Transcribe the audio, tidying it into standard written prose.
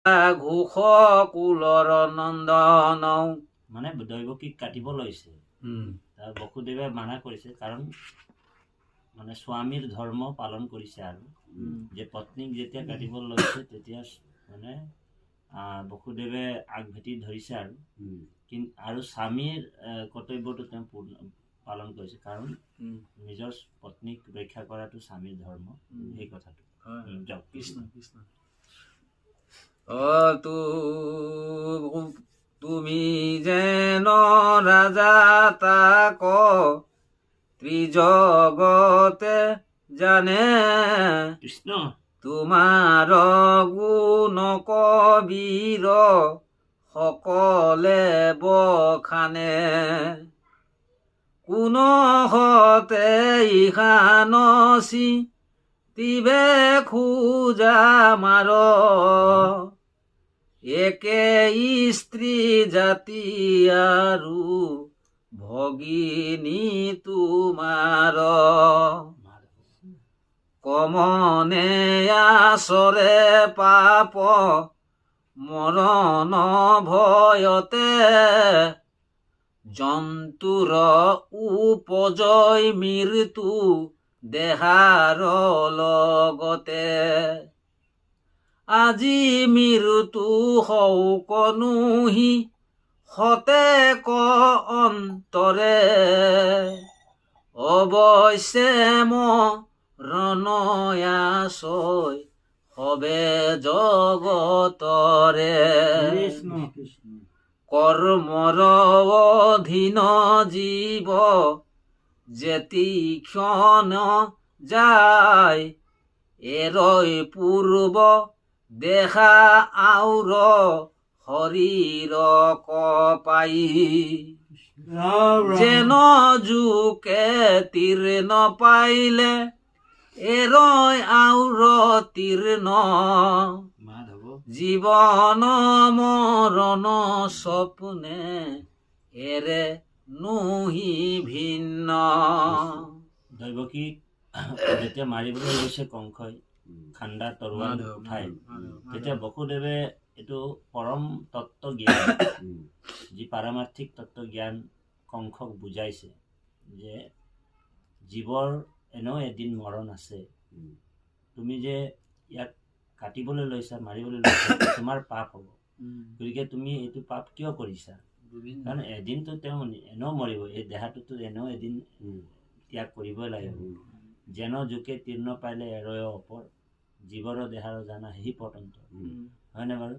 ঘোষ কুলৰ নন্দন মানে দৈৱকীক কাটিব লৈছে। তাৰ বসুদেৱে মানা কৰিছে, কাৰণ মানে স্বামীৰ ধৰ্ম পালন কৰিছে আৰু যে পত্নীক যেতিয়া কাটিব লৈছে তেতিয়া মানে বসুদেৱে আগভেটি ধৰিছে আৰু আৰু স্বামীৰ কৰ্তব্যটো তেওঁ পালন কৰিছে, কাৰণ নিজৰ পত্নীক ৰক্ষা কৰাটো স্বামীৰ ধৰ্ম। সেই কথাটো কৃষ্ণ কৃষ্ণ। তুমি যেন ৰাজা তাক ত্ৰিজগতে জানে, কৃষ্ণ তোমাৰ গুণ কবীৰ সকলে বখানে, কোন হতে ইখানচি তিবে খোজা মাৰ, একে স্ত্ৰী জাতি আৰু ভগিনী তোমাৰ, কমনে আচৰে পাপ মৰণ ভয়তে, জন্তুৰ উপজয় মৃত্যু দেহাৰ লগতে, আজি মৃত্যু হৌকনুহি হতে ক অন্তৰে, অৱশ্যে মৰণয়াছয় হবে জগতৰে, কৰ্মৰ অধীন জীৱ যেতি ক্ষণ যায়, এৰৈ পূৰ্ব দেখা আউৰ শৰীৰ কপাই, যেন জোকে তীৰ্ণ পাইলে এৰৈ আউৰ তীৰ্ণ, জীৱন মৰণ সপনে এৰে নুহি ভিন্ন। দৈৱকীক যেতিয়া মাৰিবলৈ লৈছে কংসই খাণ্ডা তৰোৱাল উঠাই, তেতিয়া বসুদেৱে এইটো পৰম তত্ত্ব জ্ঞান, যি পাৰমাৰ্থিক তত্ত্ব জ্ঞান কংসক বুজাইছে যে জীৱৰ এনেও এদিন মৰণ আছে, তুমি যে ইয়াক কাটিবলৈ লৈছা, মাৰিবলৈ লৈছা, তোমাৰ পাপ হ'ব, গতিকে তুমি এইটো পাপ কিয় কৰিছা? কাৰণ এদিনতো তেওঁ এনেও মৰিব, এই দেহাটোতো এনেও এদিন ত্যাগ কৰিবই লাগিব। যেন জোকে তীৰ্ণ পাইলে এৰয় অপৰ, জীৱৰ দেহাৰ জানা সেই পৰ্যন্ত, হয়নে বাৰু?